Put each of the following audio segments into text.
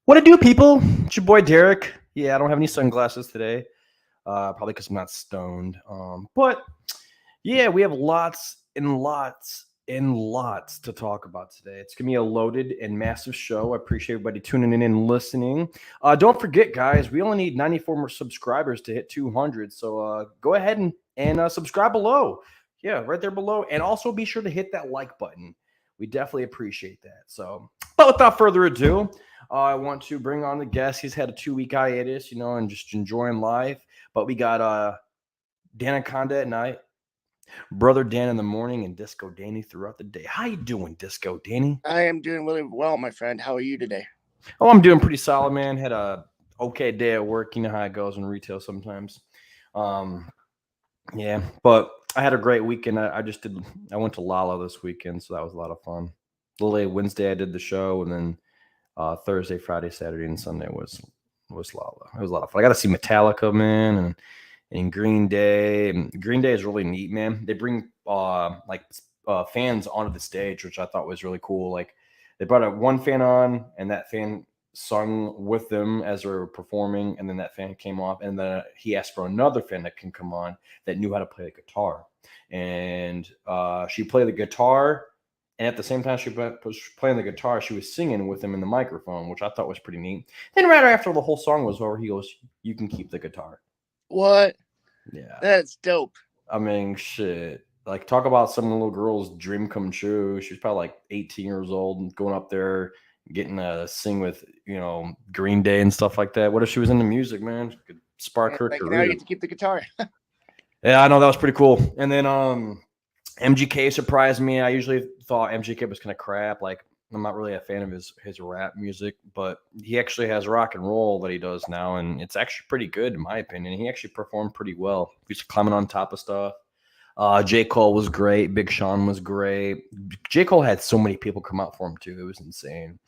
What it do, people? It's your boy Derek. Yeah, I don't have any sunglasses today. Probably because I'm not stoned. But yeah, we have lots and lots and lots to talk about today. It's gonna be a loaded and massive show. I appreciate everybody tuning in and listening. Don't forget, guys, we only need 94 more subscribers to hit 200. So go ahead and subscribe below. Yeah, right there below, and also be sure to hit that like button. We definitely appreciate that. So, but without further ado. I want to bring on the guest. He's had a 2 week hiatus, and just enjoying life. But we got Danaconda at night, Brother Dan in the morning, and Disco Danny throughout the day. How you doing, Disco Danny? I am doing really well, my friend. How are you today? Oh, I'm doing pretty solid, man. Had a okay day at work. You know how it goes in retail sometimes. Um, yeah, but I had a great weekend. I went to Lala this weekend, so that was a lot of fun. A little late Wednesday, I did the show, and then Thursday, Friday, Saturday, and Sunday was Lala. It was a lot of fun. I got to see Metallica, man, and Green Day. And Green Day is really neat, man. They bring fans onto the stage, which I thought was really cool. Like they brought one fan on, and that fan sung with them as they were performing, and then that fan came off, and then he asked for another fan that can come on that knew how to play the guitar, and she played the guitar. And at the same time she was playing the guitar, she was singing with him in the microphone, which I thought was pretty neat. Then right after the whole song was over, he goes, "You can keep the guitar." What? Yeah. That's dope. I mean, shit. Like, talk about some little girl's dream come true. She was probably like 18 years old and going up there, getting to sing with, Green Day and stuff like that. What if she was into music, man? She could spark And her like now you career. get to keep the guitar. Yeah, I know that was pretty cool. And then MGK surprised me. I usually thought MGK was kind of crap. Like, I'm not really a fan of his rap music, but he actually has rock and roll that he does now, and it's actually pretty good in my opinion. He actually performed pretty well. He's climbing on top of stuff. J. Cole was great. Big Sean was great. J. Cole had so many people come out for him too. It was insane.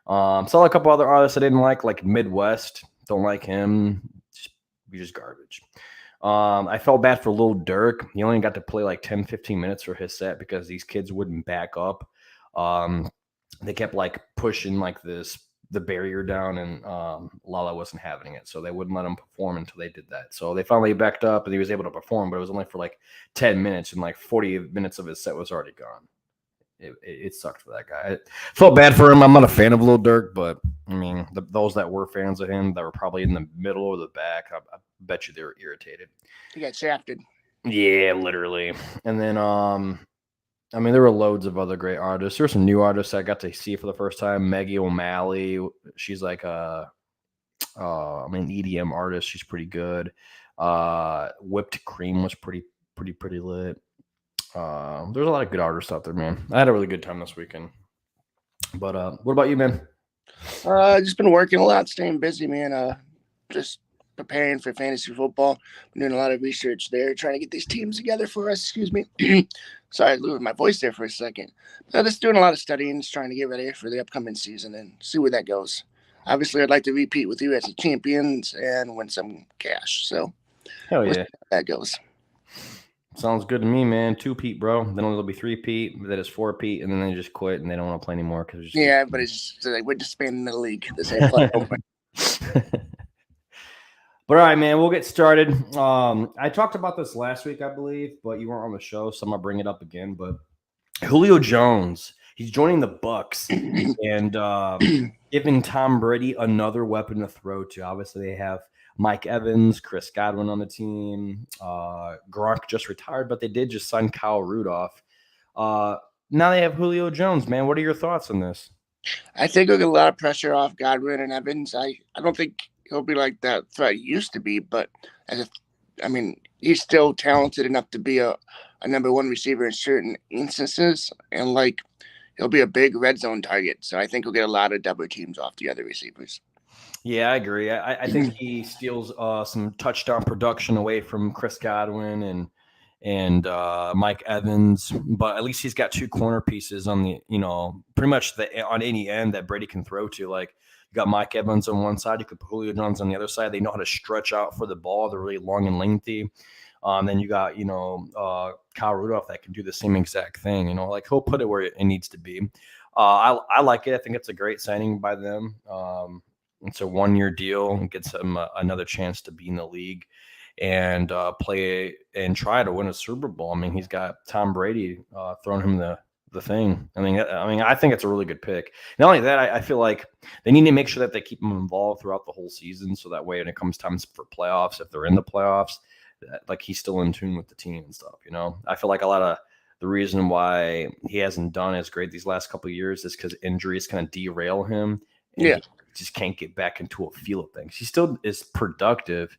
Saw a couple other artists I didn't like Midwest. Don't like him. Just garbage. I felt bad for Lil Durk. He only got to play like 10, 15 minutes for his set because these kids wouldn't back up. Um, they kept like pushing the barrier down, and Lala wasn't having it, so they wouldn't let him perform until they did that. So they finally backed up, and he was able to perform, but it was only for like 10 minutes, and like 40 minutes of his set was already gone. It sucked for that guy. I felt bad for him. I'm not a fan of Lil Durk, but I mean, those that were fans of him that were probably in the middle or the back, I bet you they were irritated. You got shafted. Yeah, literally. And then, I mean, there were loads of other great artists. There were some new artists I got to see for the first time. Maggie O'Malley, she's like EDM artist. She's pretty good. Whipped Cream was pretty lit. There's a lot of good artists out there, man. I had a really good time this weekend. But what about you, man? Just been working a lot, staying busy, man. Just preparing for fantasy football. Been doing a lot of research there, trying to get these teams together for us. Excuse me. Sorry, I losing my voice there for a second. Just doing a lot of studying, just trying to get ready for the upcoming season and see where that goes. Obviously, I'd like to repeat with you as the champions and win some cash. So Hell we'll see yeah. how that goes. Sounds good to me, man. Two Pete, bro. Then it'll be three Pete. Then it's four Pete, and then they just quit and they don't want to play anymore because it's just Yeah, but it's just, like we're disbanding the league. This ain't fun. But all right, man, we'll get started. I talked about this last week, I believe, but you weren't on the show, so I'm gonna bring it up again. But Julio Jones, he's joining the Bucks and giving Tom Brady another weapon to throw to. Obviously, they have Mike Evans, Chris Godwin on the team. Gronk just retired, but they did just sign Kyle Rudolph. Now they have Julio Jones, man. What are your thoughts on this? I think he'll get a lot of pressure off Godwin and Evans. I don't think he'll be like that threat he used to be, but I mean, he's still talented enough to be a number one receiver in certain instances, and like he'll be a big red zone target. So I think he'll get a lot of double teams off the other receivers. Yeah, I agree. I think he steals some touchdown production away from Chris Godwin and Mike Evans, but at least he's got two corner pieces on the pretty much on any end that Brady can throw to. Like you got Mike Evans on one side, you could put Julio Jones on the other side. They know how to stretch out for the ball. They're really long and lengthy. Then you got Kyle Rudolph that can do the same exact thing. Like he'll put it where it needs to be. I like it. I think it's a great signing by them. It's a 1-year deal and gets him another chance to be in the league and play and try to win a Super Bowl. I mean, he's got Tom Brady throwing him the thing. I mean, I think it's a really good pick. Not only that, I feel like they need to make sure that they keep him involved throughout the whole season, so that way when it comes time for playoffs, if they're in the playoffs, like he's still in tune with the team and stuff. I feel like a lot of the reason why he hasn't done as great these last couple of years is because injuries kind of derail him. And he just can't get back into a feel of things. He still is productive.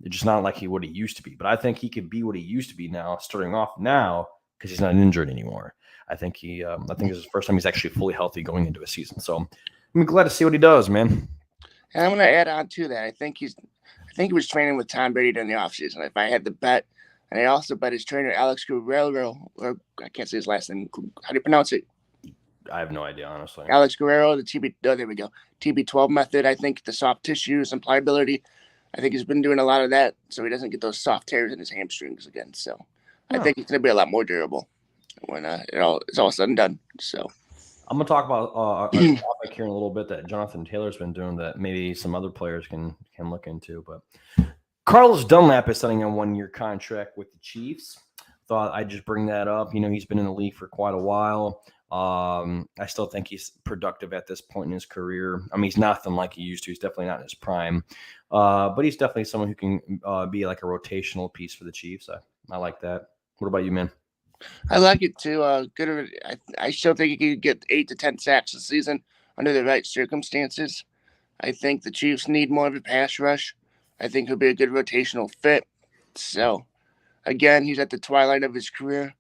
It's just not like he what he used to be. But I think he could be what he used to be now, starting off now, because he's not injured anymore. I think this is the first time he's actually fully healthy going into a season. So I'm glad to see what he does, man. And I'm going to add on to that. I think he was training with Tom Brady during the offseason. If I had to bet, and I also bet his trainer, Alex Guerrero, or I can't say his last name. How do you pronounce it? I have no idea, honestly. Alex Guerrero, the there we go. TB12 method. I think the soft tissues and pliability. I think he's been doing a lot of that, so he doesn't get those soft tears in his hamstrings again. So I think he's going to be a lot more durable when it's all said and done. So I'm going to talk about a topic here in a little bit that Jonathan Taylor's been doing that maybe some other players can look into. But Carlos Dunlap is signing a 1-year contract with the Chiefs. Thought I'd just bring that up. He's been in the league for quite a while. I still think he's productive at this point in his career. I mean, he's nothing like he used to. He's definitely not in his prime. But he's definitely someone who can be like a rotational piece for the Chiefs. I like that. What about you, man? I like it too. Good. I still think he could get 8 to 10 sacks this season under the right circumstances. I think the Chiefs need more of a pass rush. I think he'll be a good rotational fit. So, again, he's at the twilight of his career.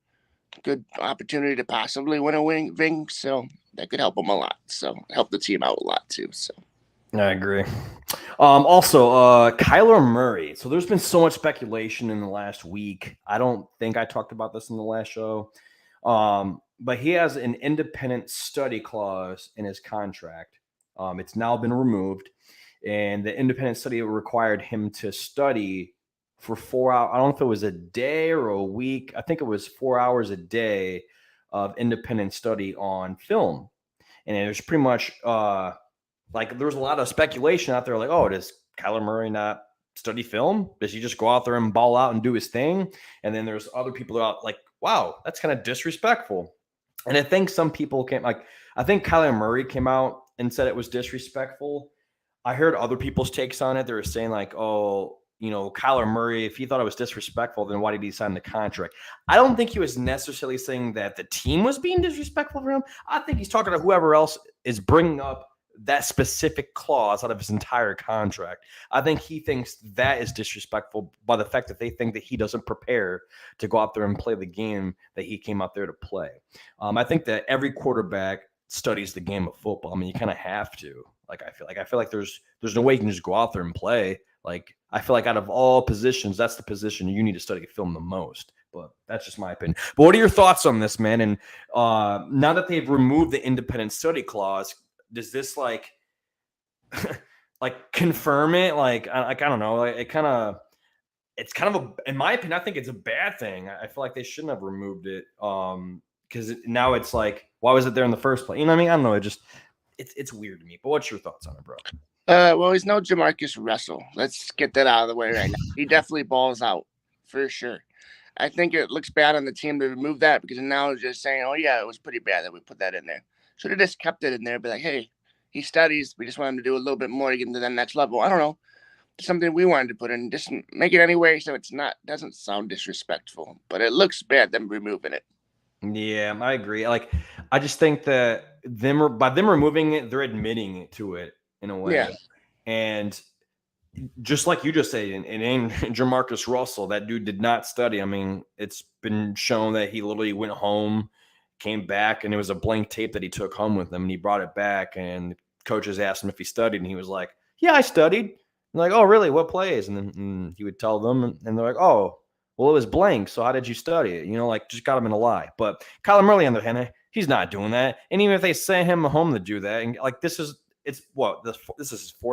Good opportunity to possibly win a ring. So that could help him a lot. So help the team out a lot too. So I agree. Also, Kyler Murray. So there's been so much speculation in the last week. I don't think I talked about this in the last show. But he has an independent study clause in his contract. It's now been removed. And the independent study required him to study for 4 hours. I don't know if it was a day or a week. I think it was 4 hours a day of independent study on film. And it was pretty much there was a lot of speculation out there like, oh, does Kyler Murray not study film? Does he just go out there and ball out and do his thing? And then there's other people out like, wow, that's kind of disrespectful. And I think some people I think Kyler Murray came out and said it was disrespectful. I heard other people's takes on it. They were saying like, oh, Kyler Murray, if he thought it was disrespectful, then why did he sign the contract? I don't think he was necessarily saying that the team was being disrespectful for him. I think he's talking to whoever else is bringing up that specific clause out of his entire contract. I think he thinks that is disrespectful by the fact that they think that he doesn't prepare to go out there and play the game that he came out there to play. I think that every quarterback studies the game of football. I mean, you kind of have to. I feel like there's no way you can just go out there and play. Like, I feel like out of all positions, that's the position you need to study film the most. But that's just my opinion. But what are your thoughts on this, man? And now that they've removed the independent study clause, does this confirm it? I don't know. It's kind of in my opinion, I think it's a bad thing. I feel like they shouldn't have removed it. Because now it's like, why was it there in the first place? You know what I mean? I don't know. It's weird to me. But what's your thoughts on it, bro? Well, he's no Jamarcus Russell. Let's get that out of the way right now. He definitely balls out for sure. I think it looks bad on the team to remove that because now it's just saying, oh, yeah, it was pretty bad that we put that in there. Should have just kept it in there. Be like, hey, he studies. We just want him to do a little bit more to get into that next level. I don't know. Something we wanted to put in. Just make it anyway so doesn't sound disrespectful. But it looks bad them removing it. Yeah, I agree. I just think that by them removing it, they're admitting to it in a way. Yeah. And just like you just said, and Jamarcus Russell, that dude did not study. I mean, it's been shown that he literally went home, came back, and it was a blank tape that he took home with him, and he brought it back, and coaches asked him if he studied, and he was like, yeah, I studied. And like, oh, really? What plays? And then he would tell them, and they're like, oh, well, it was blank, so how did you study it? Just got him in a lie. But Kyler Murray, on the other hand, he's not doing that. And even if they sent him home to do that, and this is his 4th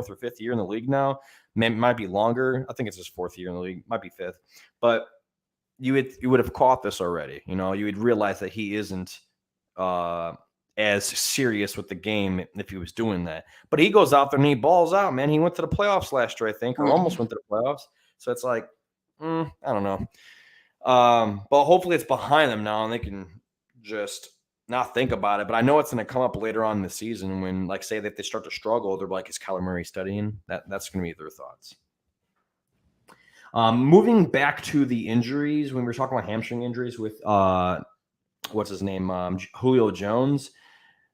or 5th year in the league now. Might be longer. I think it's his 4th year in the league. Might be 5th. But you would have caught this already. You would realize that he isn't as serious with the game if he was doing that. But he goes out there and he balls out, man. He went to the playoffs last year, I think, or almost went to the playoffs. So it's like, I don't know. But hopefully it's behind them now and they can just not think about it. But I know it's going to come up later on in the season when, like, say that they start to struggle, they're like, is Kyler Murray studying? That's going to be their thoughts. Moving back to the injuries, when we were talking about hamstring injuries with what's his name, Julio Jones.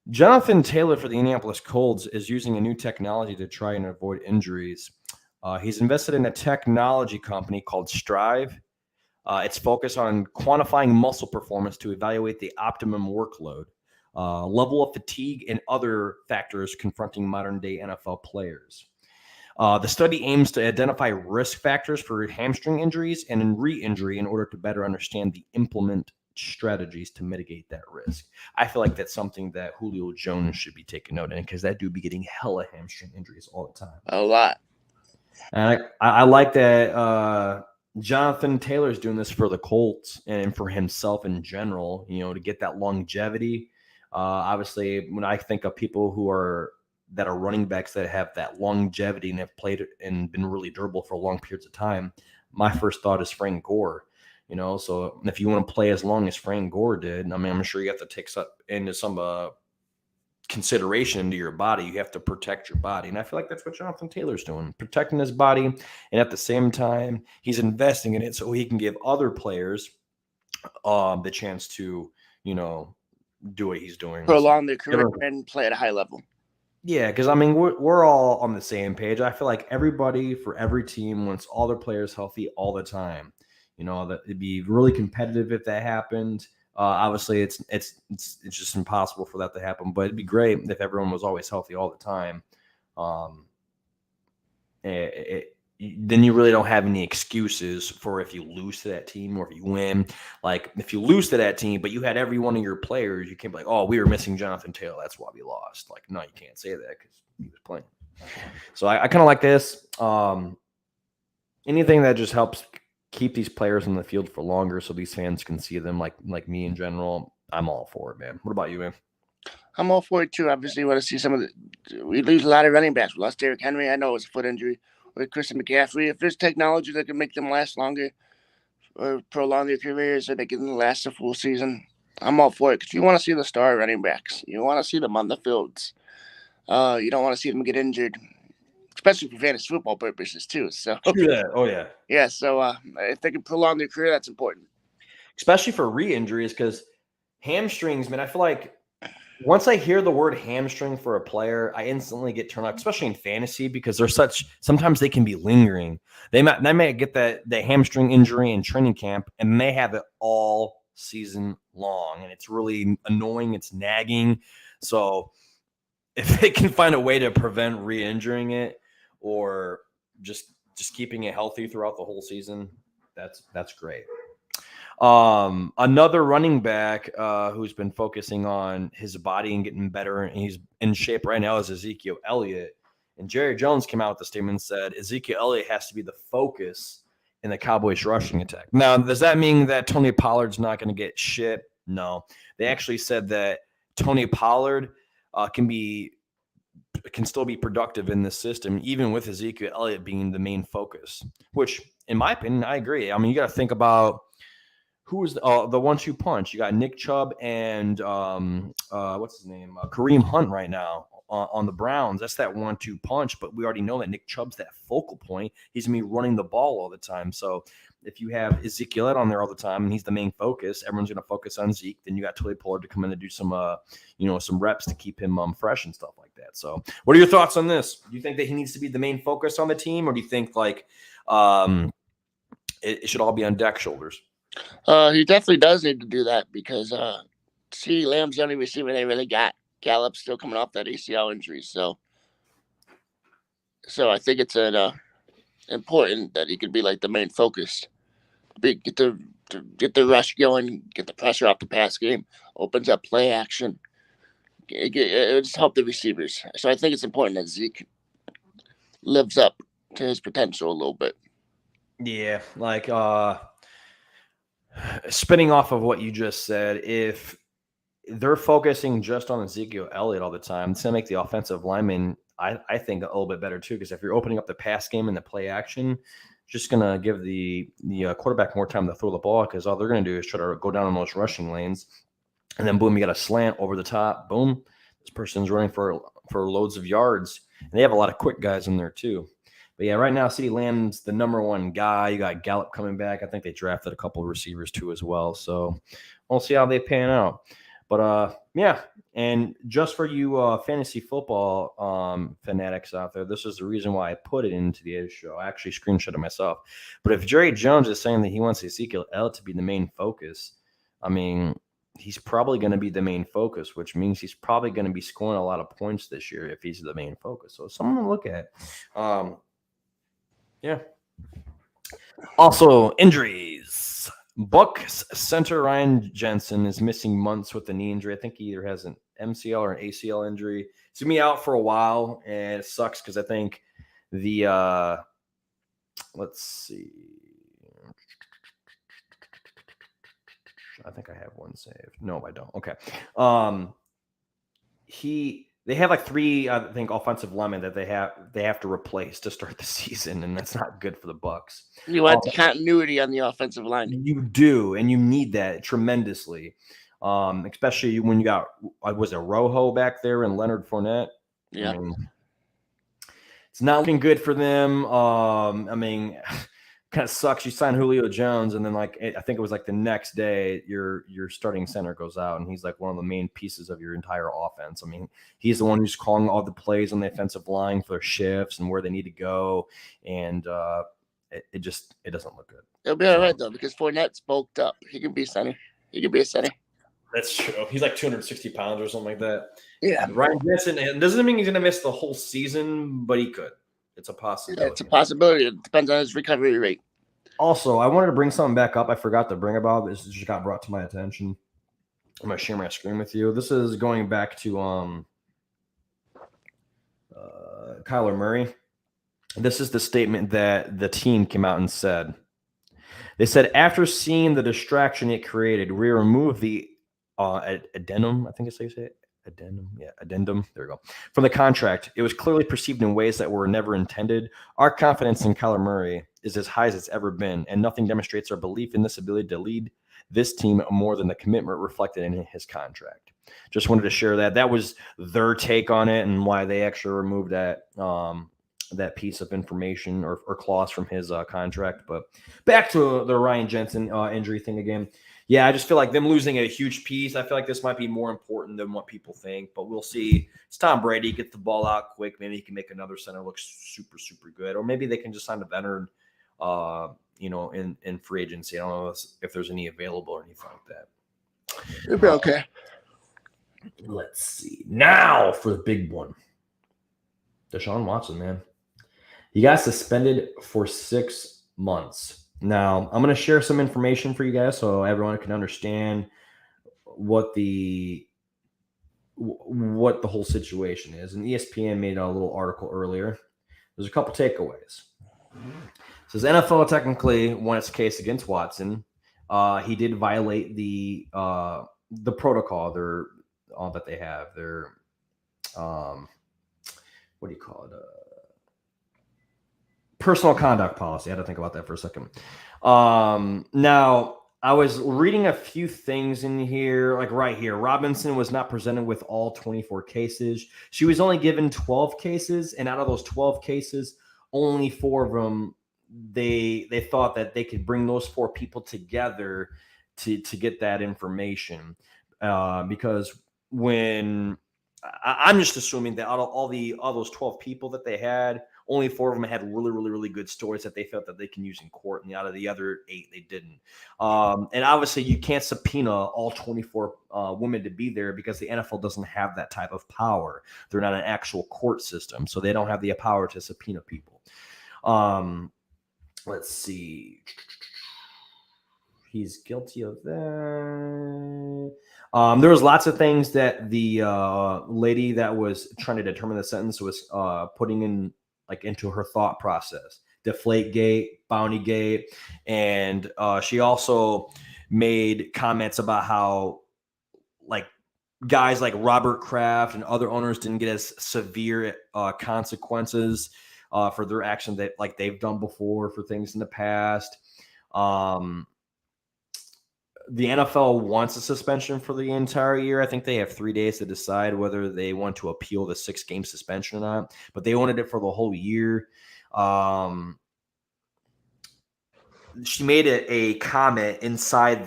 Jonathan Taylor for the Indianapolis Colts is using a new technology to try and avoid injuries. He's invested in a technology company called Strive. It's focused on quantifying muscle performance to evaluate the optimum workload, level of fatigue, and other factors confronting modern-day NFL players. The study aims to identify risk factors for hamstring injuries and re-injury in order to better understand the implement strategies to mitigate that risk. I feel like that's something that Julio Jones should be taking note in because that dude be getting hella hamstring injuries all the time. A lot. And I like that Jonathan Taylor's doing this for the Colts and for himself in general, to get that longevity. Obviously, when I think of people that are running backs that have that longevity and have played and been really durable for long periods of time, my first thought is Frank Gore. So if you want to play as long as Frank Gore did, I mean, I'm sure you have to take into some consideration into your body. You have to protect your body. And I feel like that's what Jonathan Taylor's doing, protecting his body. And at the same time, he's investing in it so he can give other players the chance to, do what he's doing. Prolong their career and play at a high level. Yeah, because, I mean, we're all on the same page. I feel like everybody for every team wants all their players healthy all the time. That it'd be really competitive if that happened. Obviously, it's just impossible for that to happen. But it'd be great if everyone was always healthy all the time. Then you really don't have any excuses for if you lose to that team or if you win. Like, if you lose to that team, but you had every one of your players, you can't be like, oh, we were missing Jonathan Taylor, that's why we lost. Like, no, you can't say that because he was playing. So I kind of like this. Anything that just helps keep these players in the field for longer so these fans can see them like me in general, I'm all for it, man. What about you, man? I'm all for it, too. Obviously, want to see we lose a lot of running backs. We lost Derrick Henry. I know it's a foot injury. With Christian McCaffrey, if there's technology that can make them last longer or prolong their careers so they can last a full season, I'm all for it. Because you want to see the star running backs. You want to see them on the fields. You don't want to see them get injured, especially for fantasy football purposes, too. So, Oh, yeah. Yeah, so if they can prolong their career, that's important. Especially for re-injuries, because hamstrings, man, I feel like once I hear the word hamstring for a player, I instantly get turned off, especially in fantasy, because sometimes they can be lingering. They might get the hamstring injury in training camp, and they have it all season long, and it's really annoying. It's nagging. So if they can find a way to prevent re-injuring it or just keeping it healthy throughout the whole season, that's great. Another running back who's been focusing on his body and getting better, and he's in shape right now, is Ezekiel Elliott. And Jerry Jones came out with a statement and said Ezekiel Elliott has to be the focus in the Cowboys rushing attack. Now, does that mean that Tony Pollard's not going to get shit? No. They actually said that Tony Pollard can still be productive in this system, even with Ezekiel Elliott being the main focus, which, in my opinion, I agree. I mean, you got to think about who is the 1-2 punch. You got Nick Chubb and what's his name? Kareem Hunt right now on the Browns. That's that 1-2 punch, but we already know that Nick Chubb's that focal point. He's going to be running the ball all the time. So if you have Ezekiel on there all the time and he's the main focus, everyone's going to focus on Zeke. Then you got Tony Pollard to come in and do some reps to keep him fresh and stuff like that. So what are your thoughts on this? Do you think that he needs to be the main focus on the team, or do you think like it should all be on Dak's shoulders? He definitely does need to do that because CeeDee Lamb's the only receiver they really got. Gallup's still coming off that ACL injury, so I think it's important that he could be like the main focus. Get the rush going, get the pressure off the pass game, opens up play action. It just help the receivers. So I think it's important that Zeke lives up to his potential a little bit. Yeah, like spinning off of what you just said, if they're focusing just on Ezekiel Elliott all the time. It's going to make the offensive lineman, I think, a little bit better too, because if you're opening up the pass game and the play action, just going to give the quarterback more time to throw the ball, because all they're going to do is try to go down in those rushing lanes. And then, boom, you got a slant over the top. Boom, this person's running for loads of yards. And they have a lot of quick guys in there too. But yeah, right now, CeeDee Lamb's the number one guy. You got Gallup coming back. I think they drafted a couple of receivers too as well. So we'll see how they pan out. But yeah, and just for you fantasy football fanatics out there, this is the reason why I put it into the show. I actually screenshot it myself. But if Jerry Jones is saying that he wants Ezekiel Elliott to be the main focus, I mean, he's probably going to be the main focus, which means he's probably going to be scoring a lot of points this year if he's the main focus. So someone to look at. Yeah. Also, injuries. Bucs center Ryan Jensen is missing months with a knee injury. I think he either has an MCL or an ACL injury. He's going to be out for a while, and it sucks because I think the let's see. I think I have one saved. No, I don't. Okay. They have like 3, I think, offensive linemen that they have to replace to start the season, and that's not good for the Bucs. You want the continuity on the offensive line. You do, and you need that tremendously, especially when you got was it Rojo back there and Leonard Fournette. Yeah, I mean, it's not looking good for them. I mean, kind of sucks. You sign Julio Jones, and then I think it was like the next day, your starting center goes out, and he's like one of the main pieces of your entire offense. I mean, he's the one who's calling all the plays on the offensive line for their shifts and where they need to go, and it doesn't look good. It'll be all right though, because Fournette's bulked up. He can be center. He can be a center. That's true. He's like 260 pounds or something like that. Yeah. Ryan Jensen, and doesn't mean he's going to miss the whole season, but he could. It's a possibility. Yeah, it's a possibility. It depends on his recovery rate. Also, I wanted to bring something back up. I forgot to bring about this. Just got brought to my attention. I'm going to share my screen with you. This is going back to Kyler Murray. This is the statement that the team came out and said. They said, after seeing the distraction it created, we removed the addendum. I think it's how you say it. Addendum. Yeah, addendum. There we go. From the contract, it was clearly perceived in ways that were never intended. Our confidence in Kyler Murray is as high as it's ever been, and nothing demonstrates our belief in this ability to lead this team more than the commitment reflected in his contract. Just wanted to share that. That was their take on it and why they actually removed that that piece of information or clause from his contract. But back to the Ryan Jensen injury thing again. Yeah, I just feel like them losing a huge piece. I feel like this might be more important than what people think, but we'll see. It's Tom Brady. Get the ball out quick. Maybe he can make another center look super, super good. Or maybe they can just sign a veteran, in free agency. I don't know if there's any available or anything like that. It'll be okay. Let's see. Now for the big one. Deshaun Watson, man. He got suspended for 6 months. Now, I'm going to share some information for you guys so everyone can understand what the whole situation is. And ESPN made a little article earlier. There's a couple takeaways. It says NFL technically won its case against Watson. He did violate the protocol that they have. Their what do you call it? Personal conduct policy. I had to think about that for a second. Now, I was reading a few things in here, like right here. Robinson was not presented with all 24 cases. She was only given 12 cases, and out of those 12 cases, only 4 of them, they thought that they could bring those 4 people together to get that information. Because when I'm just assuming that out of all those 12 people that they had, only 4 of them had really, really, really good stories that they felt that they can use in court, and out of the other 8, they didn't. And obviously, you can't subpoena all 24 women to be there because the NFL doesn't have that type of power. They're not an actual court system, so they don't have the power to subpoena people. Let's see. He's guilty of that. There was lots of things that the lady that was trying to determine the sentence was putting in into her thought process. Deflategate, Bountygate, and she also made comments about how guys like Robert Kraft and other owners didn't get as severe consequences for their actions that like they've done before for things in the past. The NFL wants a suspension for the entire year. I think they have 3 days to decide whether they want to appeal the 6-game suspension or not, but they wanted it for the whole year. She made a comment inside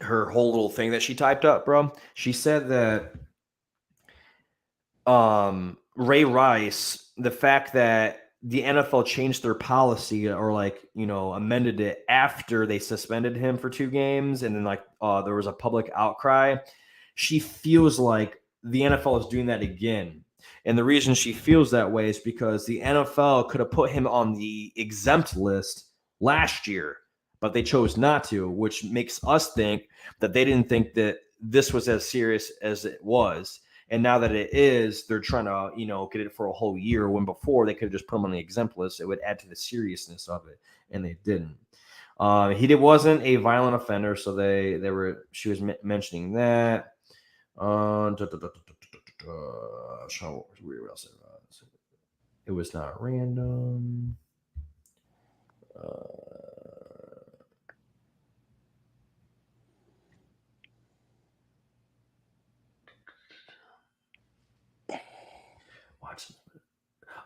her whole little thing that she typed up, bro. She said that Ray Rice, the fact that the NFL changed their policy or amended it after they suspended him for 2 games, and then there was a public outcry. She feels like the NFL is doing that again. And the reason she feels that way is because the NFL could have put him on the exempt list last year, but they chose not to, which makes us think that they didn't think that this was as serious as it was. And now that it is, they're trying to, get it for a whole year, when before they could have just put him on the exempt list. It would add to the seriousness of it, and they didn't. He wasn't a violent offender, so she was mentioning that. It was not random.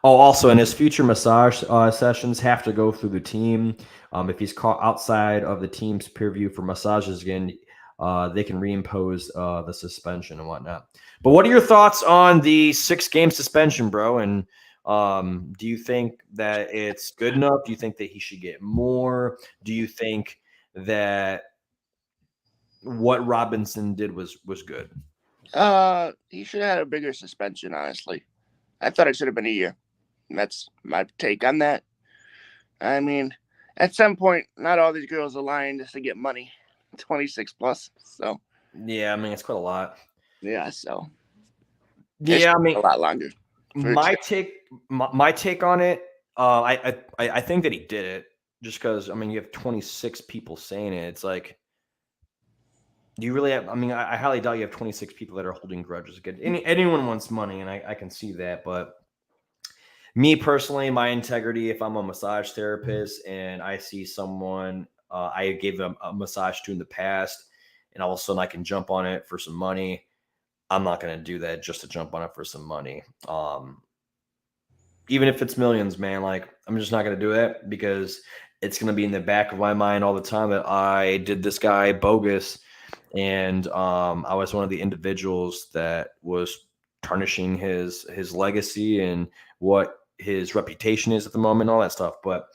Also, in his future massage sessions, have to go through the team. If he's caught outside of the team's purview for massages again, they can reimpose the suspension and whatnot. But what are your thoughts on the 6-game suspension, bro? And do you think that it's good enough? Do you think that he should get more? Do you think that what Robinson did was good? He should have had a bigger suspension, honestly. I thought it should have been a year. That's my take on that. I mean, at some point, not all these girls are lying just to get money. 26 plus. So yeah, I mean, it's quite a lot. Yeah, so yeah, I mean, a lot longer. My take on it, I think that he did it just because, I mean, you have 26 people saying it. It's like, do you really have? I mean, I highly doubt you have 26 people that are holding grudges. Anyone wants money, and I can see that, but me personally, my integrity, if I'm a massage therapist and I see someone I gave them a massage to in the past, and all of a sudden I can jump on it for some money, I'm not going to do that just to jump on it for some money. Even if it's millions, man, like, I'm just not going to do it, because it's going to be in the back of my mind all the time that I did this guy bogus. And I was one of the individuals that was tarnishing his legacy and what his reputation is at the moment, all that stuff. But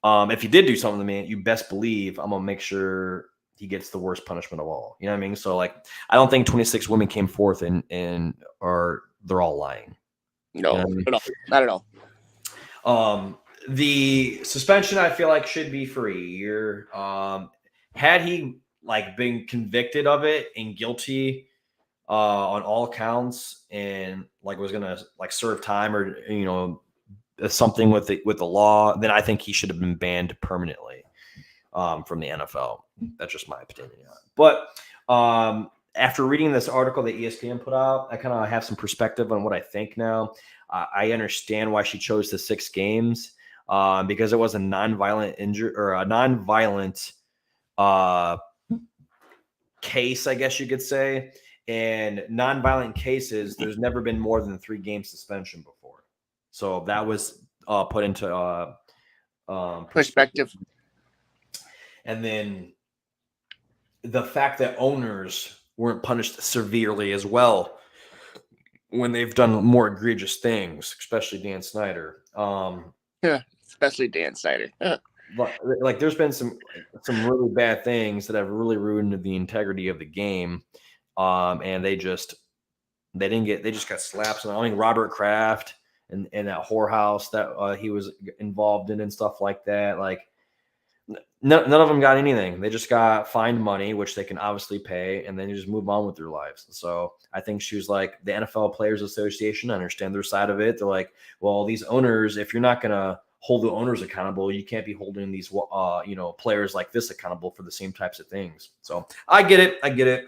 if he did do something to me, you best believe I'm going to make sure he gets the worst punishment of all. You know what I mean? So, like, I don't think 26 women came forth and they're all lying. No, you know what I mean? Not at all. The suspension, I feel like, should be for a year. Had he been convicted of it and guilty on all counts, and was gonna serve time or something with the law, then I think he should have been banned permanently from the NFL. That's just my opinion. But after reading this article that ESPN put out, I kind of have some perspective on what I think now. I understand why she chose the 6 games because it was a nonviolent injury or a nonviolent case, I guess you could say. And nonviolent cases, there's never been more than 3-game suspension before. So that was put into perspective. And then the fact that owners weren't punished severely as well when they've done more egregious things, especially Dan Snyder. Yeah, especially Dan Snyder. There's been some really bad things that have really ruined the integrity of the game, and they just got slapped. I mean, Robert Kraft and that whorehouse that he was involved in and stuff like that. None of them got anything. They just got fined money, which they can obviously pay, and then you just move on with their lives. So I think she was like, the NFL Players Association, I understand their side of it. They're like, well, these owners, if you're not going to hold the owners accountable. You can't be holding these, players like this accountable for the same types of things. So I get it.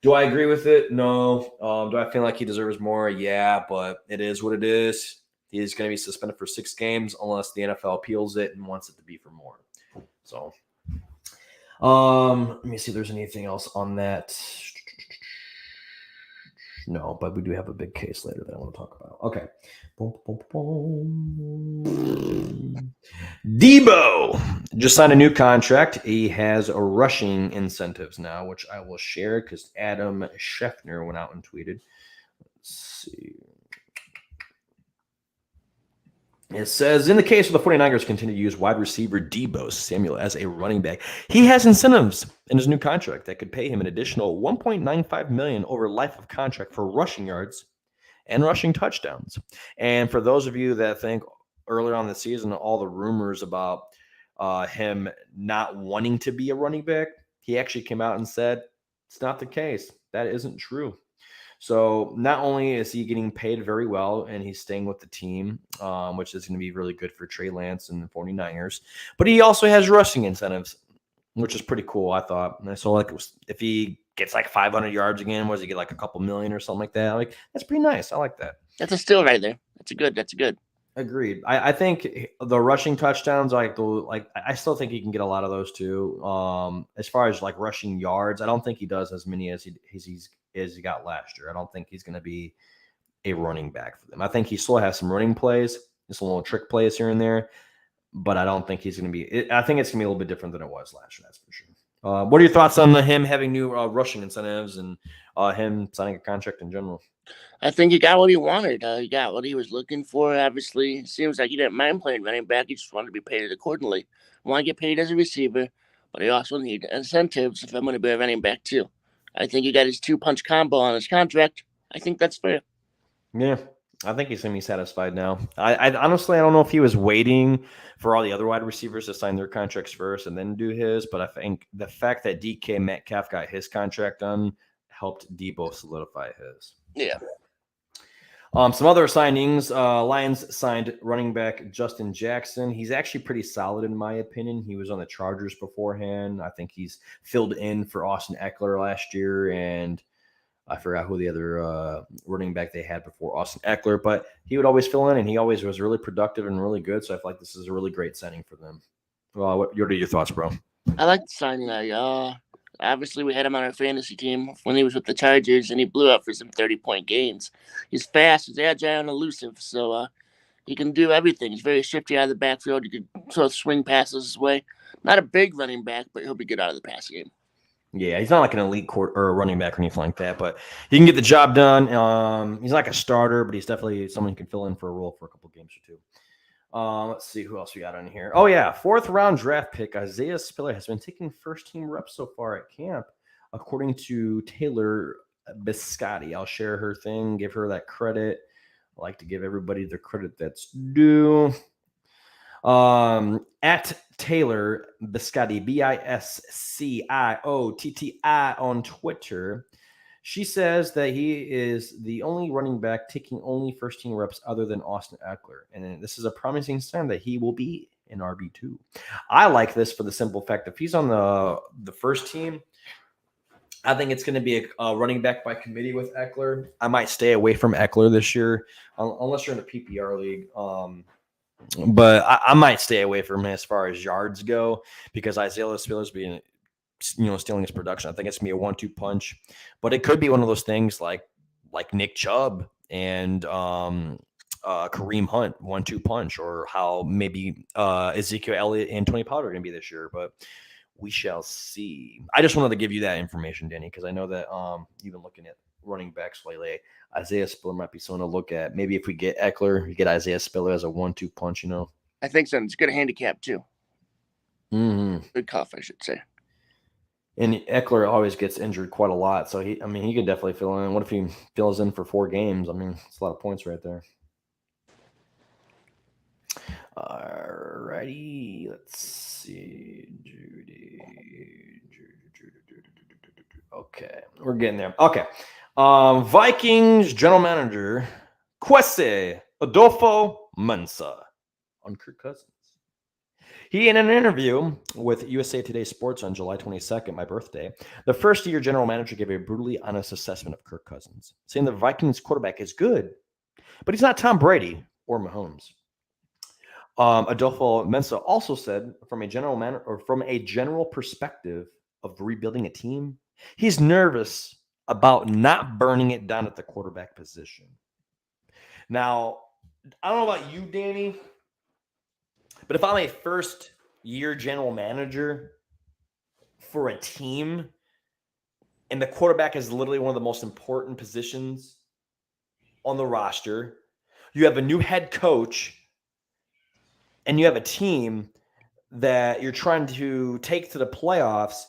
Do I agree with it? No. Do I feel like he deserves more? Yeah, but it is what it is. He's going to be suspended for 6 games unless the NFL appeals it and wants it to be for more. So, let me see if there's anything else on that. No, but we do have a big case later that I want to talk about. Okay. Deebo just signed a new contract. He has a rushing incentives now, which I will share because Adam Schefter went out and tweeted. Let's see. It says, in the case where the 49ers continue to use wide receiver Deebo Samuel as a running back, he has incentives in his new contract that could pay him an additional $1.95 million over life of contract for rushing yards and rushing touchdowns. And for those of you that think earlier on in the season, all the rumors about him not wanting to be a running back, he actually came out and said it's not the case. That isn't true. So not only is he getting paid very well and he's staying with the team, which is going to be really good for Trey Lance and the 49ers, but he also has rushing incentives, which is pretty cool, I thought. And so if he gets like 500 yards again, does he get like a couple million or something like that? Like, that's pretty nice. I like that. That's a steal right there. That's a good. Agreed. I think the rushing touchdowns, I still think he can get a lot of those too. As far as like rushing yards, I don't think he does as many as he got last year. I don't think he's going to be a running back for them. I think he still has some running plays, just a little trick plays here and there, but I don't think he's going to be. I think it's going to be a little bit different than it was last year. That's for sure. What are your thoughts on him having new rushing incentives and him signing a contract in general? I think he got what he wanted. He got what he was looking for. Obviously, it seems like he didn't mind playing running back. He just wanted to be paid accordingly. Want to get paid as a receiver, but he also need incentives if I'm going to be a running back too. I think he got his 2-punch combo on his contract. I think that's fair. Yeah, I think he's going to be satisfied now. I honestly, I don't know if he was waiting for all the other wide receivers to sign their contracts first and then do his, but I think the fact that DK Metcalf got his contract done helped Deebo solidify his. Yeah. Some other signings, Lions signed running back Justin Jackson. He's actually pretty solid in my opinion. He was on the Chargers beforehand. I think he's filled in for Austin Eckler last year, and I forgot who the other running back they had before Austin Eckler, but he would always fill in, and he always was really productive and really good, so I feel like this is a really great signing for them. What are your thoughts, bro? I like the signing. Obviously, we had him on our fantasy team when he was with the Chargers, and he blew up for some 30-point gains. He's fast, he's agile, and elusive, so he can do everything. He's very shifty out of the backfield. You can throw swing passes his way. Not a big running back, but he'll be good out of the pass game. Yeah, he's not like an elite or running back or anything like that, but he can get the job done. He's not like a starter, but he's definitely someone who can fill in for a role for a couple games or two. Let's see who else we got on here. Oh, yeah. 4th round draft pick Isaiah Spiller has been taking first-team reps so far at camp, according to Taylor Biscotti. I'll share her thing, give her that credit. I like to give everybody the credit that's due. At Taylor Biscotti, Bisciotti on Twitter. She says that he is the only running back taking only first-team reps other than Austin Eckler. And this is a promising sign that he will be an RB2. I like this for the simple fact if he's on the first team, I think it's going to be a running back by committee with Eckler. I might stay away from Eckler this year, unless you're in a PPR league. But I might stay away from him as far as yards go because Isaiah Spiller's being – stealing his production. I think it's going to be a 1-2 punch, but it could be one of those things like Nick Chubb and Kareem Hunt, 1-2 punch, or how maybe Ezekiel Elliott and Tony Pollard are going to be this year, but we shall see. I just wanted to give you that information, Danny, because I know that you've been looking at running backs lately. Isaiah Spiller might be someone to look at. Maybe if we get Eckler, we get Isaiah Spiller as a 1-2 punch, I think so. It's a good handicap, too. Mm-hmm. Good cuff, I should say. And Eckler always gets injured quite a lot, so he could definitely fill in. What if he fills in for 4 games? It's a lot of points right there. Alrighty, let's see. Judy. Okay, we're getting there. Okay, Vikings general manager Kwesi Adofo-Mensah on Kirk Cousins. He, in an interview with USA Today Sports on July 22nd, my birthday, the first-year general manager gave a brutally honest assessment of Kirk Cousins, saying the Vikings quarterback is good, but he's not Tom Brady or Mahomes. Adofo-Mensah also said, from a general perspective of rebuilding a team, he's nervous about not burning it down at the quarterback position. Now, I don't know about you, Danny, but if I'm a first-year general manager for a team and the quarterback is literally one of the most important positions on the roster, you have a new head coach, and you have a team that you're trying to take to the playoffs,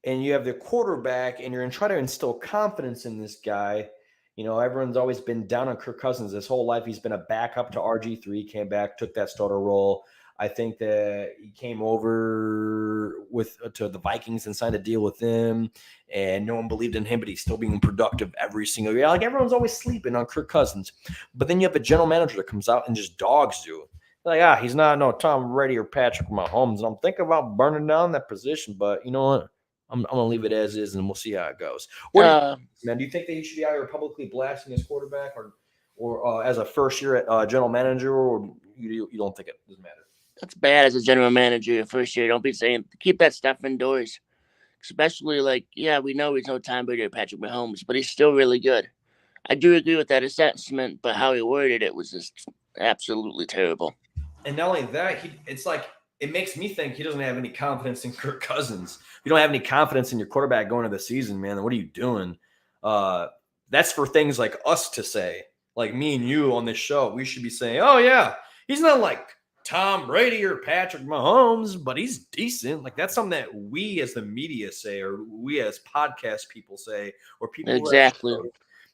and you have the quarterback, and you're trying to instill confidence in this guy. You know, everyone's always been down on Kirk Cousins his whole life. He's been a backup to RG3, came back, took that starter role. I think that he came over to the Vikings and signed a deal with them, and no one believed in him, but he's still being productive every single year. Like, everyone's always sleeping on Kirk Cousins. But then you have a general manager that comes out and just dogs you. Like, he's not no Tom Brady or Patrick Mahomes. And I'm thinking about burning down that position, but you know what? I'm going to leave it as is, and we'll see how it goes. What do you think, man? Do you think that he should be out here publicly blasting his quarterback, or as a first-year general manager, or you don't think it doesn't matter? That's bad as a general manager your first year. Don't be saying, keep that stuff indoors. Especially, we know he's no Tom Brady or Patrick Mahomes, but he's still really good. I do agree with that assessment, but how he worded it was just absolutely terrible. And not only that, it's like, it makes me think he doesn't have any confidence in Kirk Cousins. If you don't have any confidence in your quarterback going into the season, man, then what are you doing? That's for things like us to say. Like me and you on this show, we should be saying, oh, yeah, he's not like Tom Brady or Patrick Mahomes, but he's decent. Like, that's something that we as the media say, or we as podcast people say, or people. Exactly.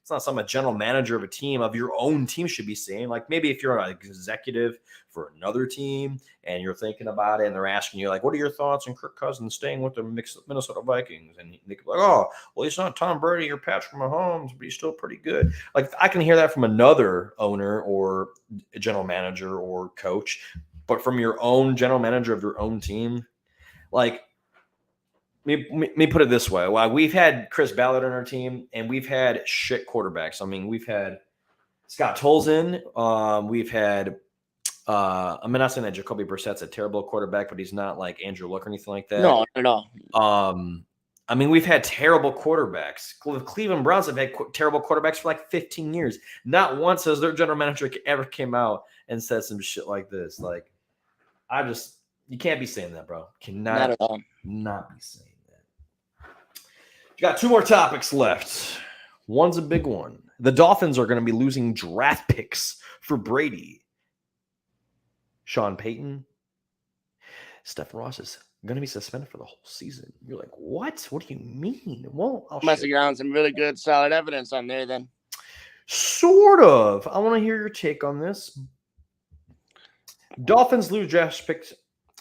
It's not something a general manager of a team, of your own team, should be saying. Like, maybe if you're an executive for another team and you're thinking about it and they're asking you, like, what are your thoughts on Kirk Cousins staying with the Minnesota Vikings? And they could be like, oh, well, he's not Tom Brady or Patrick Mahomes, but he's still pretty good. Like, I can hear that from another owner or a general manager or coach, but from your own general manager of your own team, like, Let me put it this way. Well, we've had Chris Ballard on our team, and we've had shit quarterbacks. I mean, we've had Scott Tolzien. We've had I'm not saying that Jacoby Brissett's a terrible quarterback, but he's not like Andrew Luck or anything like that. No, not at all. I mean, we've had terrible quarterbacks. Cleveland Browns have had terrible quarterbacks for like 15 years. Not once has their general manager ever came out and said some shit like this. Like, you can't be saying that, bro. Cannot not at all. Not be saying. You got two more topics left. One's a big one. The Dolphins are going to be losing draft picks for Brady. Sean Payton. Stephen Ross is going to be suspended for the whole season. You're like, what? What do you mean? Well, must have gotten some really good, solid evidence on there then. Sort of. I want to hear your take on this. Dolphins lose draft picks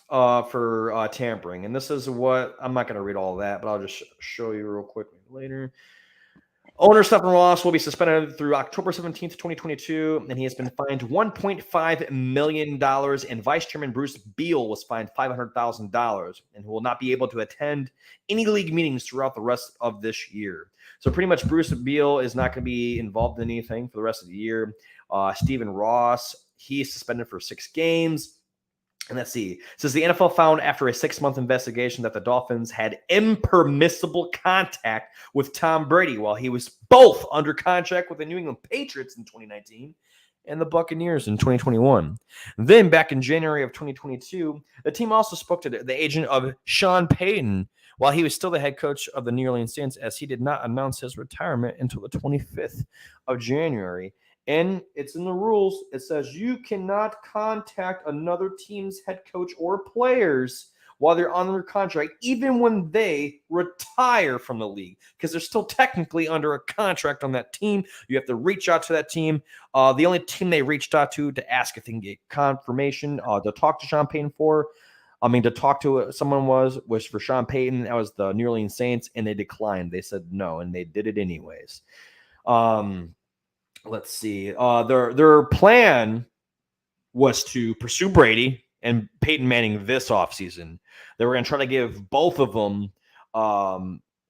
for tampering. And this is what, I'm not going to read all of that, but I'll just show you real quickly later. Owner Stephen Ross will be suspended through October 17th, 2022, and he has been fined $1.5 million, and Vice Chairman Bruce Beal was fined $500,000, and will not be able to attend any league meetings throughout the rest of this year. So pretty much Bruce Beal is not going to be involved in anything for the rest of the year. Stephen Ross, he's suspended for 6 games. And let's see. It says the NFL found after a 6-month investigation that the Dolphins had impermissible contact with Tom Brady while he was both under contract with the New England Patriots in 2019 and the Buccaneers in 2021. Then back in January of 2022, the team also spoke to the agent of Sean Payton while he was still the head coach of the New Orleans Saints, as he did not announce his retirement until the 25th of January. And it's in the rules. It says you cannot contact another team's head coach or players while they're on their contract, even when they retire from the league, because they're still technically under a contract on that team. You have to reach out to that team. The only team they reached out to ask if they can get confirmation to talk to Sean Payton to talk to someone was for Sean Payton. That was the New Orleans Saints, and they declined. They said no, and they did it anyways. Let's see. Their plan was to pursue Brady and Peyton Manning this offseason. They were going to try to give both of them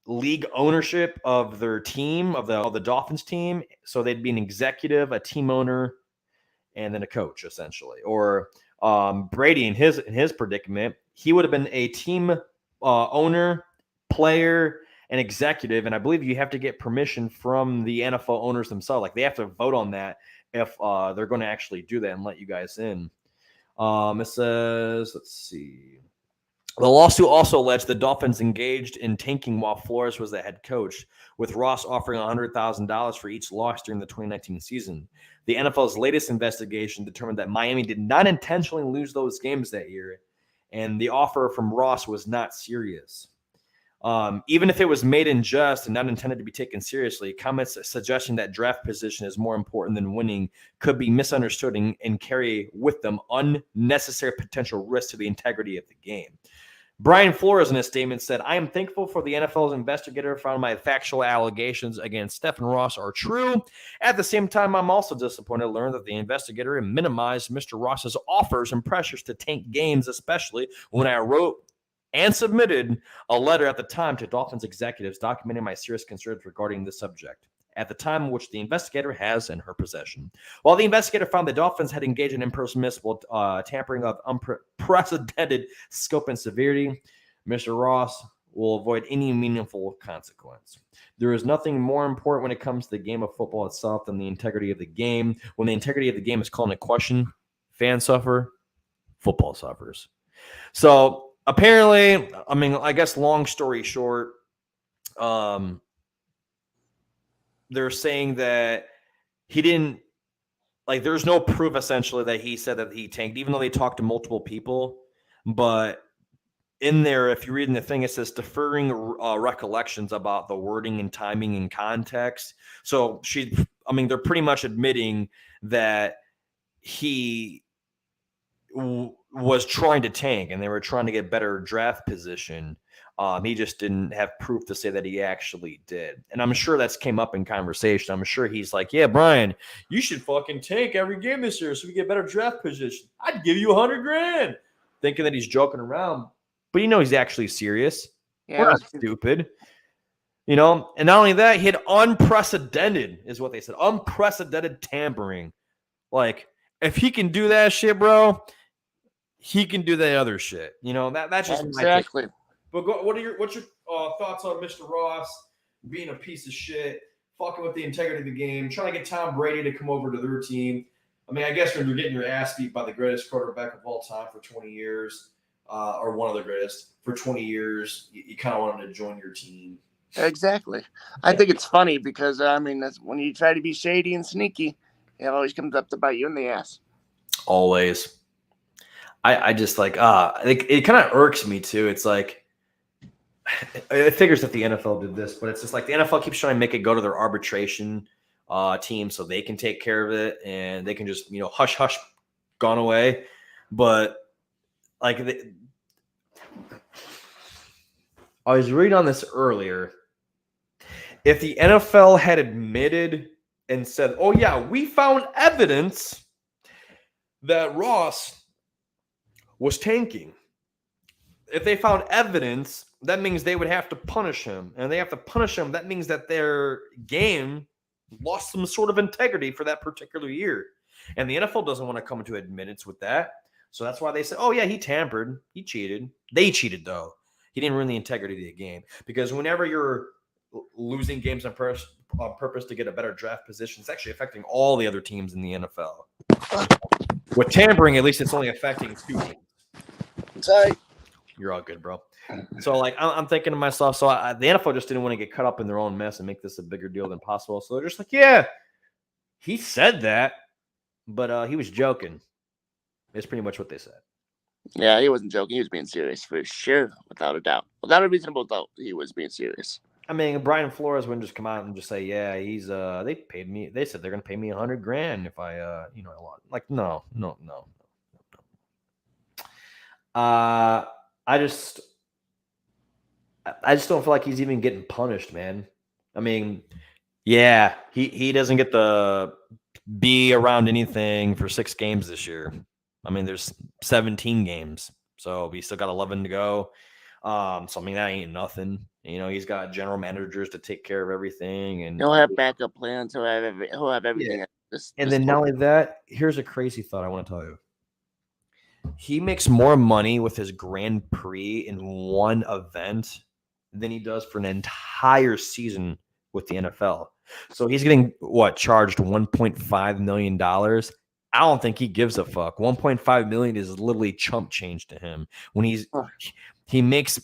league ownership of their team, of the Dolphins team. So they'd be an executive, a team owner, and then a coach, essentially. Or Brady in his predicament, he would have been a team owner, player, and executive. And I believe you have to get permission from the NFL owners themselves. Like, they have to vote on that if they're going to actually do that and let you guys in. It says, let's see. The lawsuit also alleged the Dolphins engaged in tanking while Flores was the head coach, with Ross offering $100,000 for each loss during the 2019 season. The NFL's latest investigation determined that Miami did not intentionally lose those games that year, and the offer from Ross was not serious. Even if it was made in jest and not intended to be taken seriously, comments suggesting that draft position is more important than winning could be misunderstood and carry with them unnecessary potential risk to the integrity of the game. Brian Flores in his statement said, "I am thankful for the NFL's investigator found my factual allegations against Stephen Ross are true. At the same time, I'm also disappointed to learn that the investigator minimized Mr. Ross's offers and pressures to tank games, especially when I wrote and submitted a letter at the time to Dolphins executives documenting my serious concerns regarding this subject at the time, which the investigator has in her possession." While the investigator found the Dolphins had engaged in impermissible tampering of unprecedented scope and severity, Mr. Ross will avoid any meaningful consequence. There is nothing more important when it comes to the game of football itself than the integrity of the game. When the integrity of the game is called into question, fans suffer, football suffers. So apparently, I mean, I guess long story short, they're saying that he didn't, like, there's no proof essentially that he said that he tanked, even though they talked to multiple people. But in there, if you read in the thing, it says deferring recollections about the wording and timing and context. So they're pretty much admitting that he was trying to tank and they were trying to get better draft position. He just didn't have proof to say that he actually did. And I'm sure that's came up in conversation. I'm sure he's like, "Yeah, Brian, you should fucking tank every game this year so we get better draft position. I'd give you $100,000. Thinking that he's joking around. But he's actually serious. Yeah, We're not stupid. And not only that, he had unprecedented, is what they said, unprecedented tampering. Like, if he can do that shit, bro, he can do that other shit. That's just exactly. But what's your thoughts on Mr. Ross being a piece of shit, fucking with the integrity of the game, trying to get Tom Brady to come over to their team? I mean, I guess when you're getting your ass beat by the greatest quarterback of all time for 20 years, or one of the greatest for 20 years, you kind of want him to join your team. Exactly. I think it's funny because, that's when you try to be shady and sneaky, it always comes up to bite you in the ass. Always. I just like, it kind of irks me too. It's like, it figures that the NFL did this, but it's just like the NFL keeps trying to make it go to their arbitration team so they can take care of it and they can just, hush, hush, gone away. But like, I was reading on this earlier. If the NFL had admitted and said, "Oh yeah, we found evidence that Ross was tanking," if they found evidence, that means they would have to punish him. And they have to punish him. That means that their game lost some sort of integrity for that particular year. And the NFL doesn't want to come to admittance with that. So that's why they said, "Oh, yeah, he tampered. He cheated." They cheated, though. He didn't ruin the integrity of the game. Because whenever you're losing games on purpose to get a better draft position, it's actually affecting all the other teams in the NFL. With tampering, at least it's only affecting 2 teams. Sorry. You're all good, bro. So, like, I'm thinking to myself, so the NFL just didn't want to get caught up in their own mess and make this a bigger deal than possible. So they're just like, "Yeah, he said that, but he was joking." It's pretty much what they said. Yeah, he wasn't joking. He was being serious for sure, without a doubt. Without a reasonable doubt, he was being serious. I mean, Brian Flores wouldn't just come out and just say, "Yeah, he's they paid me. They said they're gonna pay me $100,000 if I I lost." Like, no. I just don't feel like he's even getting punished, man. I mean, yeah, he doesn't get to be around anything for 6 games this year. I mean, there's 17 games, so we still got 11 to go. So I mean, that ain't nothing. You know, he's got general managers to take care of everything, and He'll have backup plans. He'll have everything. yeah. This, And this then not only that, here's a crazy thought I want to tell you. He makes more money with his Grand Prix in one event than he does for an entire season with the NFL. So he's getting charged $1.5 million. I don't think he gives a fuck. 1.5 million is literally chump change to him when he makes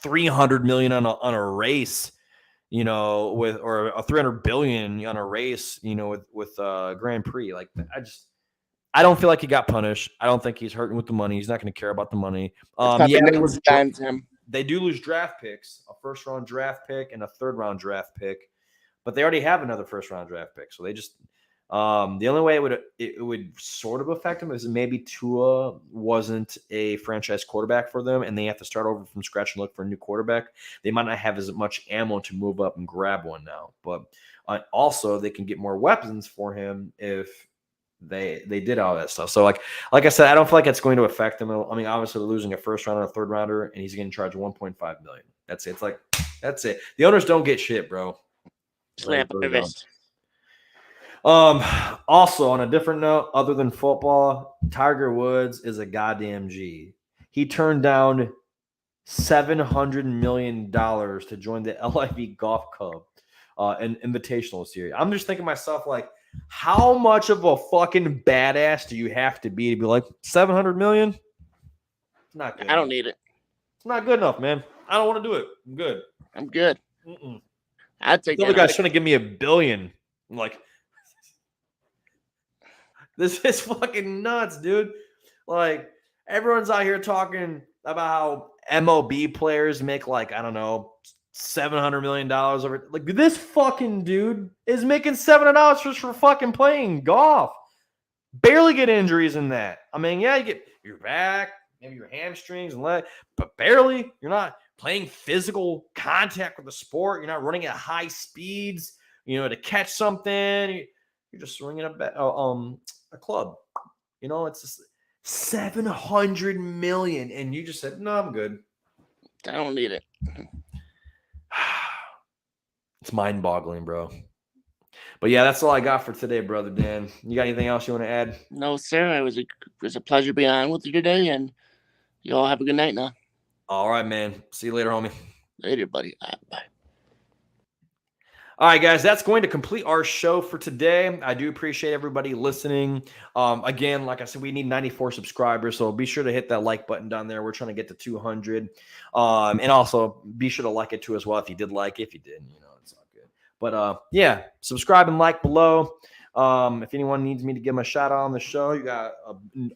300 million on a race, you know, or a 300 billion on a race, you know, with Grand Prix. Like, I don't feel like he got punished. I don't think he's hurting with the money. He's not going to care about the money. They do lose draft picks, a first-round draft pick and a third-round draft pick, but they already have another first-round draft pick. So they just the only way it would sort of affect them is maybe Tua wasn't a franchise quarterback for them, and they have to start over from scratch and look for a new quarterback. They might not have as much ammo to move up and grab one now, but also they can get more weapons for him if they did all that stuff. So like I said, I don't feel like it's going to affect them. I mean, obviously they're losing a first rounder, a third rounder, and he's getting charged $1.5 million. That's it. It's like, that's it. The owners don't get shit, bro. slap on the wrist. Also on a different note, other than football, Tiger Woods is a goddamn G. He turned down $700 million to join the LIV Golf Club, an invitational series. I'm just thinking to myself, like, how much of a fucking badass do you have to be like 700 million? It's not good. I don't need it. It's not good enough, man. I don't want to do it. I'm good. I'm good. I'd take the other guy's trying to give me $1 billion. I'm like, this is fucking nuts, dude. Like, everyone's out here talking about how MLB players make, like, I don't know, $700 million over. Like, this fucking dude is making $700 just for fucking playing golf. Barely get injuries in that. I mean, yeah, you get your back, maybe your hamstrings and leg, but barely. You're not playing physical contact with the sport. You're not running at high speeds, you know, to catch something. You're just swinging a club. You know, it's just $700 million, and you just said, no, I'm good. I don't need it. It's mind-boggling, bro. But yeah, that's all I got for today, brother Dan. You got anything else you want to add? No, sir. It was a pleasure being on with you today, and you all have a good night now. All right, man. See you later, homie. Later, buddy. Bye. All right, guys, that's going to complete our show for today. I do appreciate everybody listening. Again, like I said, we need 94 subscribers, so be sure to hit that like button down there. We're trying to get to 200. And also be sure to like it too as well if you did like it. If you didn't, you know, it's all good. But yeah, subscribe and like below. If anyone needs me to give them a shout out on the show, you got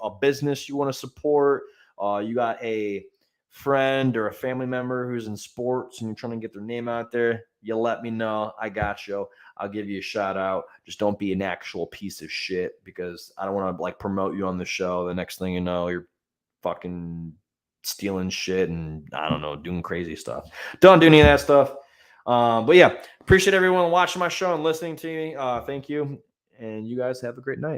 a business you want to support, you got a friend or a family member who's in sports and you're trying to get their name out there, you let me know. I got you. I'll give you a shout out. Just don't be an actual piece of shit, because I don't want to like promote you on the show. The next thing you know, you're fucking stealing shit and I don't know, doing crazy stuff. Don't do any of that stuff. But yeah, appreciate everyone watching my show and listening to me. Thank you. And you guys have a great night.